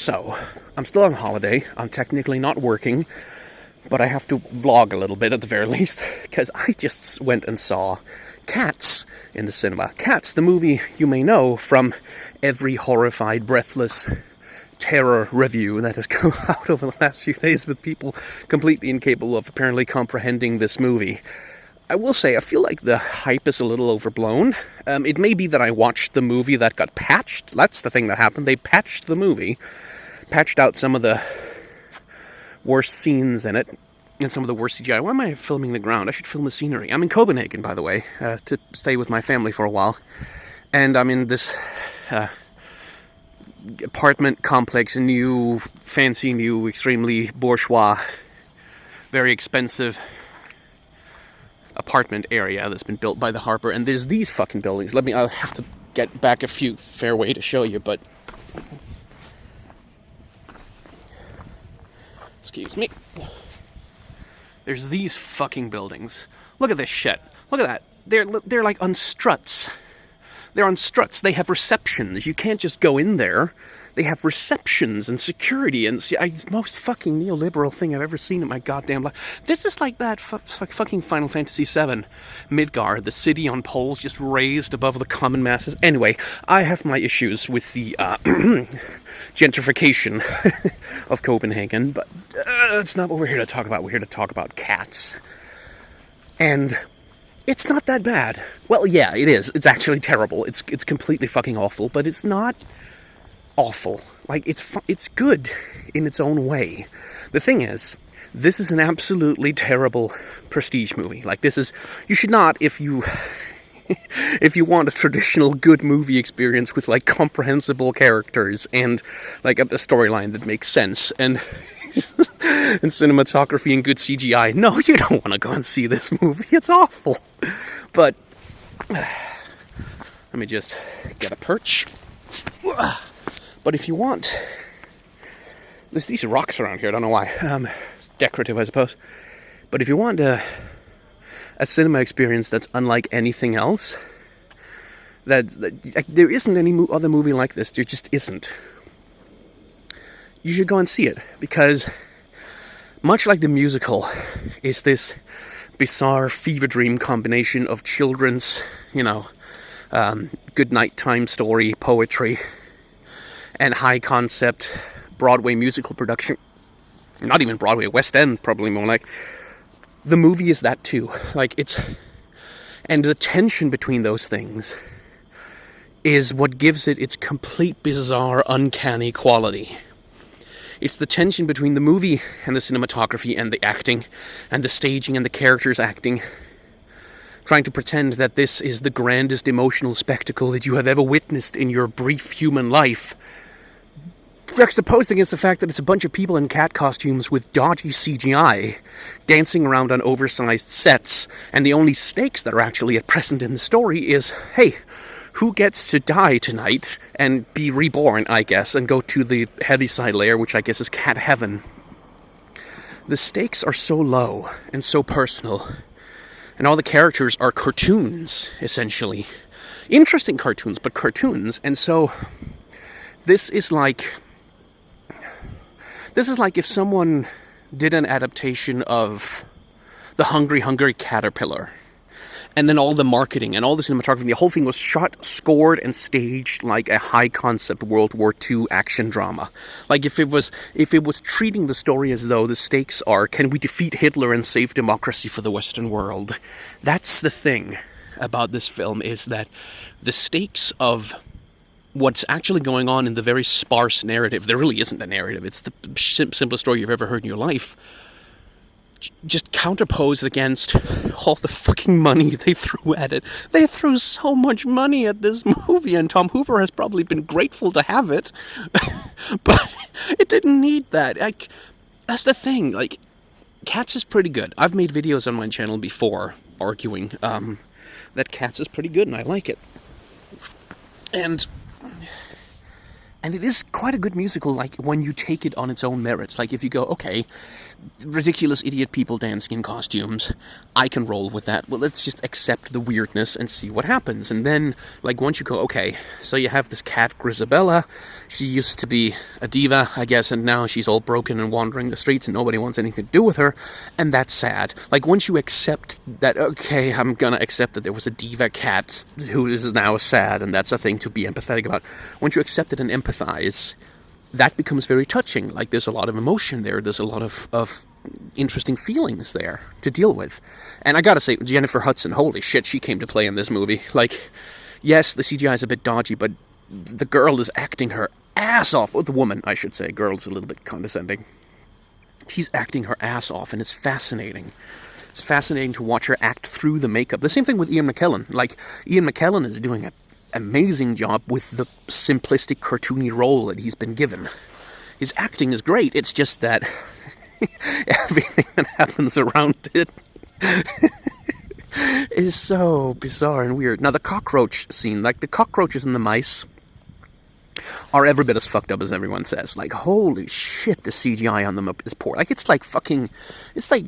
So, I'm still on holiday. I'm technically not working, but I have to vlog a little bit at the very least, because I just went and saw Cats in the cinema. Cats, the movie you may know from every horrified, breathless terror review that has come out over the last few days with people completely incapable of apparently comprehending this movie. I will say, I feel like the hype is a little overblown. It may be that I watched the movie that got patched. That's the thing that happened. They patched the movie, patched out some of the worst scenes in it, and some of the worst CGI. Why am I filming the ground? I should film the scenery. I'm in Copenhagen, by the way, to stay with my family for a while. And I'm in this apartment complex, new, fancy, new, extremely bourgeois, very expensive apartment area that's been built by the harbor, and there's these fucking buildings. I'll have to get back a few fair way to show you, but excuse me. There's these fucking buildings. Look at this shit. Look at that. They're like on struts. They're on struts. They have receptions. You can't just go in there. They have receptions and security and most fucking neoliberal thing I've ever seen in my goddamn life. This is like that fucking Final Fantasy VII. Midgard, the city on poles just raised above the common masses. Anyway, I have my issues with the gentrification of Copenhagen, but that's not what we're here to talk about. We're here to talk about Cats. And it's not that bad. Well, yeah, it is. It's actually terrible. It's completely fucking awful, but it's not awful. Like, it's good in its own way. The thing is, this is an absolutely terrible prestige movie. Like, you should not, if you want a traditional good movie experience with, like, comprehensible characters and, like, a storyline that makes sense and and cinematography and good CGI, no, you don't want to go and see this movie. It's awful. But let me just get a perch. But if you want, there's these rocks around here, I don't know why. It's decorative, I suppose. But if you want a cinema experience that's unlike anything else, there isn't any other movie like this. There just isn't. You should go and see it, because much like the musical, is this bizarre fever dream combination of children's, good nighttime story, poetry, and high concept Broadway musical production. Not even Broadway, West End, probably more like. The movie is that too. And the tension between those things is what gives it its complete, bizarre, uncanny quality. It's the tension between the movie and the cinematography and the acting and the staging and the characters acting, trying to pretend that this is the grandest emotional spectacle that you have ever witnessed in your brief human life, juxtaposed against the fact that it's a bunch of people in cat costumes with dodgy CGI dancing around on oversized sets, and the only stakes that are actually at present in the story is, hey, who gets to die tonight and be reborn, I guess, and go to the Heaviside layer, which I guess is cat heaven. The stakes are so low and so personal, and all the characters are cartoons, essentially. Interesting cartoons, but cartoons, and so this is like if someone did an adaptation of The Hungry Hungry Caterpillar, and then all the marketing and all the cinematography, the whole thing was shot, scored, and staged like a high-concept World War II action drama. Like if it was treating the story as though the stakes are, can we defeat Hitler and save democracy for the Western world? That's the thing about this film, is that the stakes of what's actually going on in the very sparse narrative, there really isn't a narrative, it's the simplest story you've ever heard in your life, just counterposed against all the fucking money they threw at it. They threw so much money at this movie, and Tom Hooper has probably been grateful to have it, but it didn't need that. That's the thing, Cats is pretty good. I've made videos on my channel before arguing that Cats is pretty good, and I like it. And And it is quite a good musical, like, when you take it on its own merits. Like, if you go, okay, ridiculous idiot people dancing in costumes, I can roll with that. Well, let's just accept the weirdness and see what happens. And then, like, once you go, okay, so you have this cat, Grisabella. She used to be a diva, I guess, and now she's all broken and wandering the streets and nobody wants anything to do with her. And that's sad. Like, once you accept that, okay, I'm gonna accept that there was a diva cat who is now sad, and that's a thing to be empathetic about. Once you accept it and empathize, that becomes very touching. Like, there's a lot of emotion there. There's a lot of interesting feelings there to deal with. And I gotta say, Jennifer Hudson, holy shit, she came to play in this movie. Like, yes, the CGI is a bit dodgy, but the girl is acting her ass off. Or the woman, I should say. Girl's a little bit condescending. She's acting her ass off, and it's fascinating. It's fascinating to watch her act through the makeup. The same thing with Ian McKellen. Like, Ian McKellen is doing an amazing job with the simplistic, cartoony role that he's been given. His acting is great. It's just that everything that happens around it is so bizarre and weird. Now, the cockroach scene, like, the cockroaches and the mice are every bit as fucked up as everyone says. Like, holy shit, the CGI on them is poor. Like, it's like fucking... It's like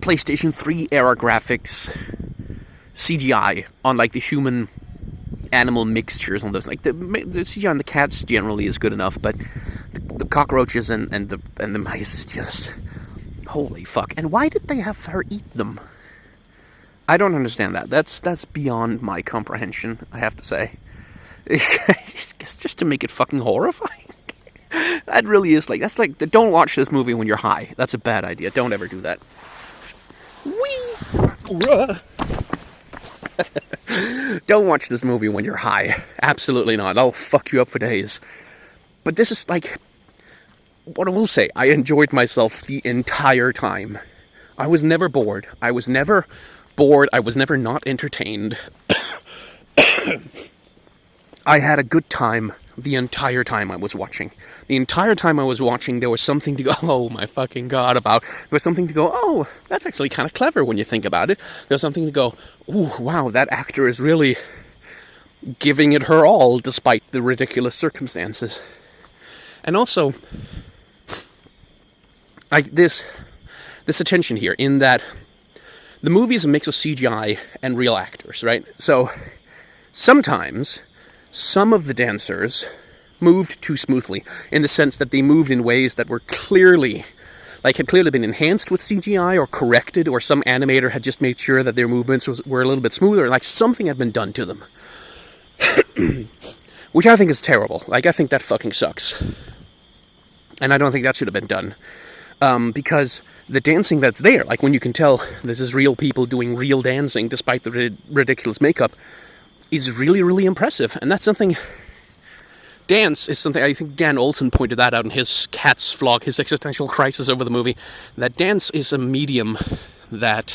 PlayStation 3 era graphics CGI on, like, the human-animal mixtures on those. Like, the CGI on the cats generally is good enough, but the cockroaches and the mice is just... Holy fuck. And why did they have her eat them? I don't understand that. That's beyond my comprehension, I have to say. It's just to make it fucking horrifying. That really is, like, that's like, don't watch this movie when you're high. That's a bad idea. Don't ever do that. Don't watch this movie when you're high. Absolutely not. I'll fuck you up for days. But this is, like, what I will say, I enjoyed myself the entire time. I was never bored. I was never not entertained. I had a good time the entire time I was watching. The entire time I was watching, there was something to go, oh my fucking god, about. There was something to go, oh, that's actually kind of clever when you think about it. There was something to go, ooh, wow, that actor is really giving it her all despite the ridiculous circumstances. And also, like, this attention here, in that the movie is a mix of CGI and real actors, right? So, sometimes some of the dancers moved too smoothly, in the sense that they moved in ways that were clearly, like, had clearly been enhanced with CGI or corrected, or some animator had just made sure that their movements were a little bit smoother, like something had been done to them. Which I think is terrible. Like, I think that fucking sucks. And I don't think that should have been done. Because the dancing that's there, like, when you can tell this is real people doing real dancing despite the ridiculous makeup, is really, really impressive. And that's something... Dance is something... I think Dan Olson pointed that out in his Cats vlog, his existential crisis over the movie, that dance is a medium that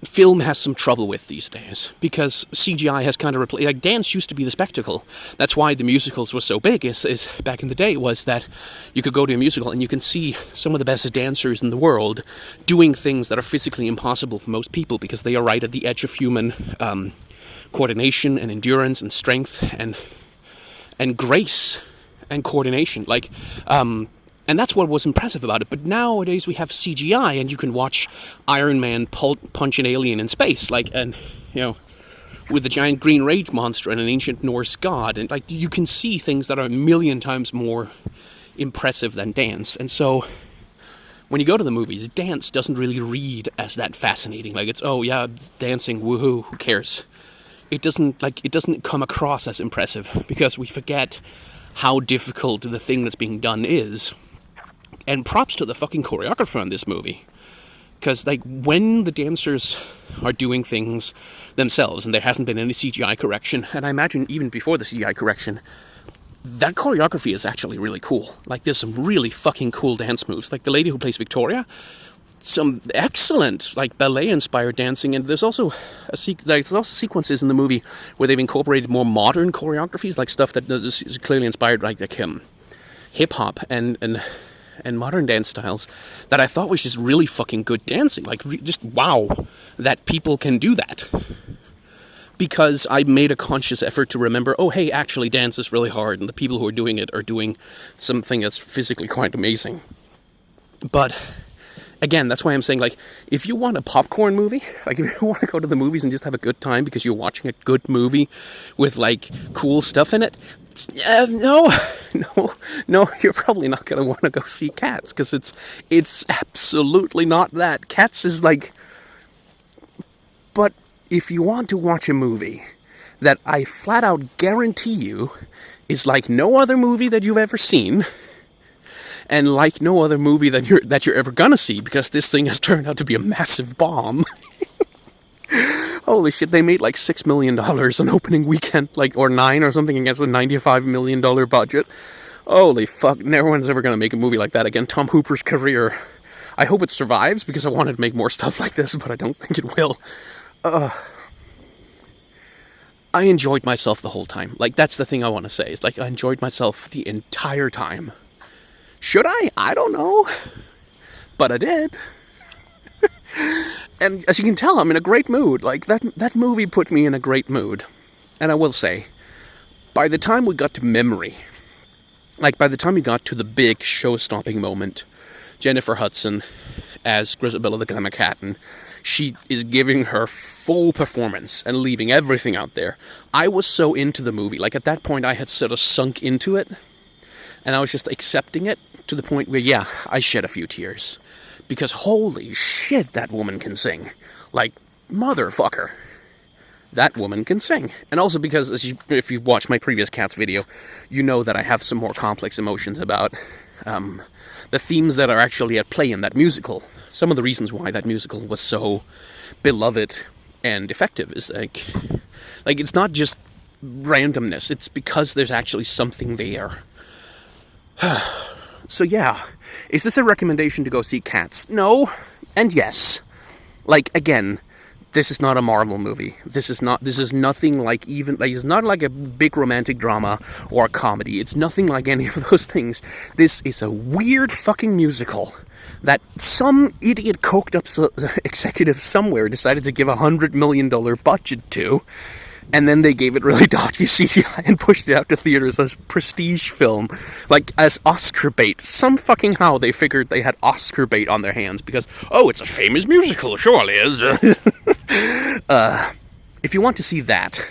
film has some trouble with these days, because CGI has kind of replaced... Like, dance used to be the spectacle. That's why the musicals were so big, is back in the day, was that you could go to a musical and you can see some of the best dancers in the world doing things that are physically impossible for most people, because they are right at the edge of human coordination and endurance and strength and grace and coordination. Like, and that's what was impressive about it. But nowadays we have CGI, and you can watch Iron Man punch an alien in space, like, and, you know, with a giant green rage monster and an ancient Norse god, and, like, you can see things that are a million times more impressive than dance. And so, when you go to the movies, dance doesn't really read as that fascinating. Like, it's, oh yeah, dancing, woohoo, who cares? It doesn't come across as impressive, because we forget how difficult the thing that's being done is. And props to the fucking choreographer in this movie. Because, like, when the dancers are doing things themselves, and there hasn't been any CGI correction, and I imagine even before the CGI correction, that choreography is actually really cool. Like, there's some really fucking cool dance moves. Like, the lady who plays Victoria, some excellent, like, ballet-inspired dancing, and there's also sequences in the movie where they've incorporated more modern choreographies, like stuff that is clearly inspired, like hip-hop and modern dance styles, that I thought was just really fucking good dancing. Like, just wow, that people can do that. because I made a conscious effort to remember, oh, hey, actually, dance is really hard, and the people who are doing it are doing something that's physically quite amazing. But again, that's why I'm saying, like, if you want a popcorn movie, like, if you want to go to the movies and just have a good time because you're watching a good movie with, like, cool stuff in it, no, you're probably not going to want to go see Cats, because it's absolutely not that. Cats is like... But if you want to watch a movie that I flat out guarantee you is like no other movie that you've ever seen, and like no other movie that you're ever gonna see, because this thing has turned out to be a massive bomb. Holy shit, they made like $6 million on opening weekend, like, or 9 or something, against a $95 million budget. Holy fuck, no one's ever gonna make a movie like that again. Tom Hooper's career, I hope it survives, because I wanted to make more stuff like this, but I don't think it will. I enjoyed myself the whole time. Like, that's the thing I want to say. It's like, I enjoyed myself the entire time. Should I? I don't know. But I did. And as you can tell, I'm in a great mood. Like, that movie put me in a great mood. And I will say, by the time we got to Memory, like, by the time we got to the big show-stopping moment, Jennifer Hudson as Grisabella the Glamour Catton, she is giving her full performance and leaving everything out there. I was so into the movie. Like, at that point, I had sort of sunk into it, and I was just accepting it to the point where, yeah, I shed a few tears. Because holy shit, that woman can sing. Like, motherfucker. That woman can sing. And also because, if you've watched my previous Cats video, you know that I have some more complex emotions about the themes that are actually at play in that musical. Some of the reasons why that musical was so beloved and effective is like it's not just randomness. It's because there's actually something there. So yeah, is this a recommendation to go see Cats? No, and yes. Like, again, this is not a Marvel movie. This is nothing like it's not like a big romantic drama or a comedy. It's nothing like any of those things. This is a weird fucking musical that some idiot coked up executive somewhere decided to give $100 million budget to, and then they gave it really dodgy CGI and pushed it out to theaters as prestige film, like as Oscar bait. Some fucking how they figured they had Oscar bait on their hands because, oh, it's a famous musical, surely is. If you want to see that,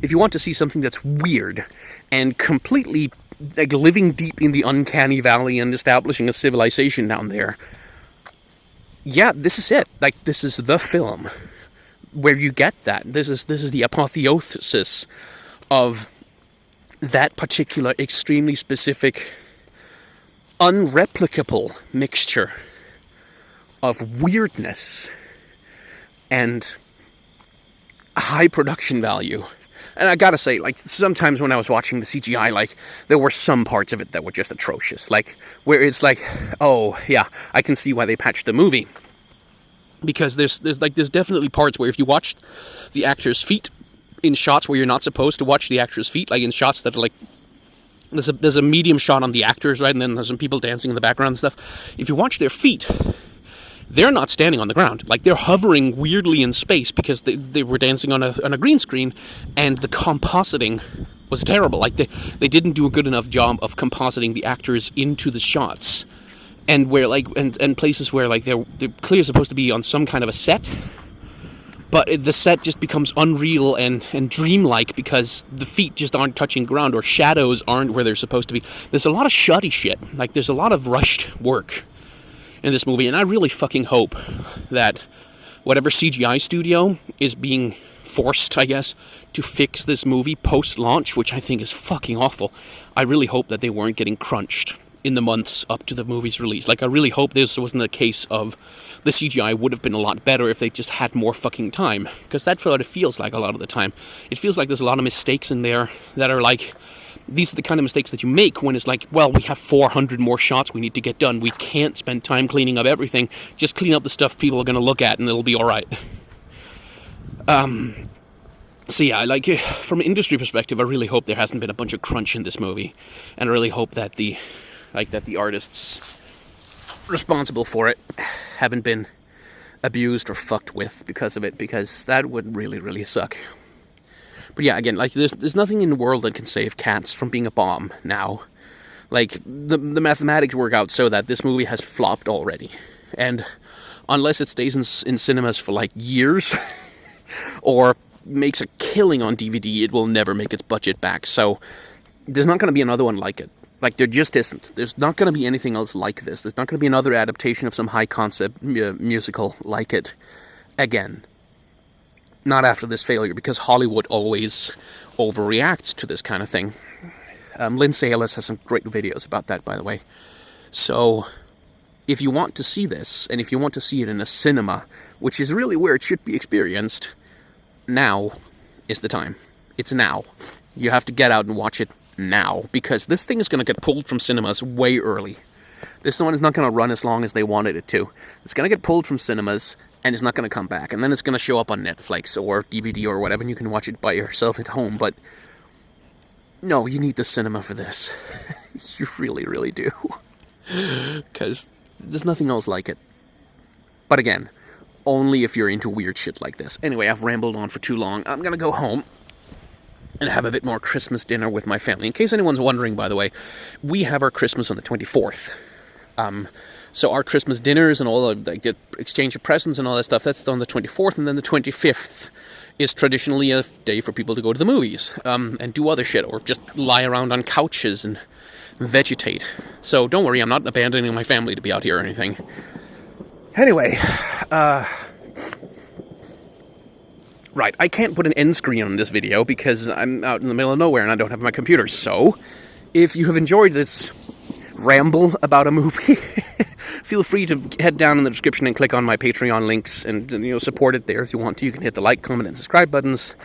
if you want to see something that's weird and completely like living deep in the uncanny valley and establishing a civilization down there, yeah, this is it. Like, this is the film where you get that. This is the apotheosis of that particular extremely specific, unreplicable mixture of weirdness and high production value. And I gotta say, like, sometimes when I was watching the CGI, like, there were some parts of it that were just atrocious. Like, where it's like, oh, yeah, I can see why they patched the movie. Because there's definitely parts where if you watch the actor's feet in shots where you're not supposed to watch the actor's feet, like in shots that are like, there's a medium shot on the actors, right, and then there's some people dancing in the background and stuff. If you watch their feet, they're not standing on the ground. Like, they're hovering weirdly in space because they were dancing on a green screen, and the compositing was terrible. Like, they didn't do a good enough job of compositing the actors into the shots. And where, like, and places where, like, they're clearly supposed to be on some kind of a set, but the set just becomes unreal and dreamlike because the feet just aren't touching ground, or shadows aren't where they're supposed to be. There's a lot of shoddy shit. Like, there's a lot of rushed work in this movie, and I really fucking hope that whatever CGI studio is being forced, I guess, to fix this movie post-launch, which I think is fucking awful, I really hope that they weren't getting crunched in the months up to the movie's release. Like, I really hope this wasn't the case of the CGI would have been a lot better if they just had more fucking time, because that's what it feels like a lot of the time. It feels like there's a lot of mistakes in there that are like, these are the kind of mistakes that you make when it's like, well, we have 400 more shots we need to get done. We can't spend time cleaning up everything. Just clean up the stuff people are going to look at and it'll be alright. So yeah, like, from an industry perspective, I really hope there hasn't been a bunch of crunch in this movie. And I really hope that the artists responsible for it haven't been abused or fucked with because of it, because that would really, really suck. But yeah, again, like there's nothing in the world that can save Cats from being a bomb now. Like the mathematics work out so that this movie has flopped already, and unless it stays in cinemas for like years, or makes a killing on DVD, it will never make its budget back. So there's not going to be another one like it. Like, there just isn't. There's not going to be anything else like this. There's not going to be another adaptation of some high-concept musical like it again. Not after this failure, because Hollywood always overreacts to this kind of thing. Lindsay Ellis has some great videos about that, by the way. So, if you want to see this, and if you want to see it in a cinema, which is really where it should be experienced, now is the time. It's now. You have to get out and watch it now, because this thing is going to get pulled from cinemas way early. This one is not going to run as long as they wanted it to. It's going to get pulled from cinemas, and it's not going to come back. And then it's going to show up on Netflix or DVD or whatever, and you can watch it by yourself at home. But no, you need the cinema for this. You really, really do. Because there's nothing else like it. But again, only if you're into weird shit like this. Anyway, I've rambled on for too long. I'm going to go home and have a bit more Christmas dinner with my family. In case anyone's wondering, by the way, we have our Christmas on the 24th. So our Christmas dinners and all the, like, the exchange of presents and all that stuff, that's on the 24th, and then the 25th is traditionally a day for people to go to the movies, and do other shit, or just lie around on couches and vegetate. So don't worry, I'm not abandoning my family to be out here or anything. Anyway, right, I can't put an end screen on this video because I'm out in the middle of nowhere and I don't have my computer. So, if you have enjoyed this ramble about a movie, feel free to head down in the description and click on my Patreon links and, support it there if you want to. You can hit the like, comment, and subscribe buttons.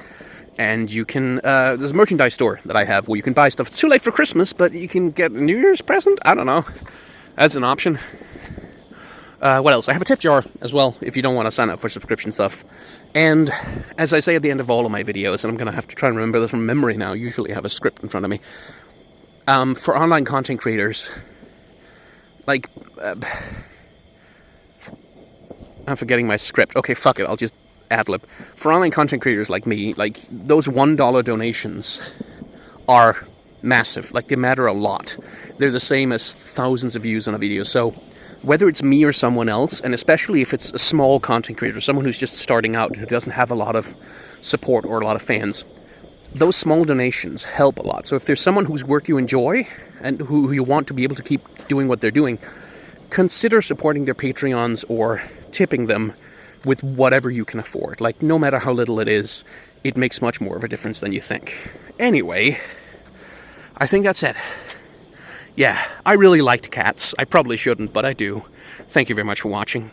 And you can, there's a merchandise store that I have where you can buy stuff. It's too late for Christmas, but you can get a New Year's present? I don't know. That's an option. What else? I have a tip jar as well, if you don't want to sign up for subscription stuff. And, as I say at the end of all of my videos, and I'm going to have to try and remember this from memory now, usually I have a script in front of me. For online content creators, like, I'm forgetting my script. Okay, fuck it, I'll just ad-lib. For online content creators like me, like, those $1 donations are massive. Like, they matter a lot. They're the same as thousands of views on a video, so whether it's me or someone else, and especially if it's a small content creator, someone who's just starting out and who doesn't have a lot of support or a lot of fans, those small donations help a lot. So if there's someone whose work you enjoy and who you want to be able to keep doing what they're doing, consider supporting their Patreons or tipping them with whatever you can afford. Like, no matter how little it is, it makes much more of a difference than you think. Anyway, I think that's it. Yeah, I really liked Cats. I probably shouldn't, but I do. Thank you very much for watching.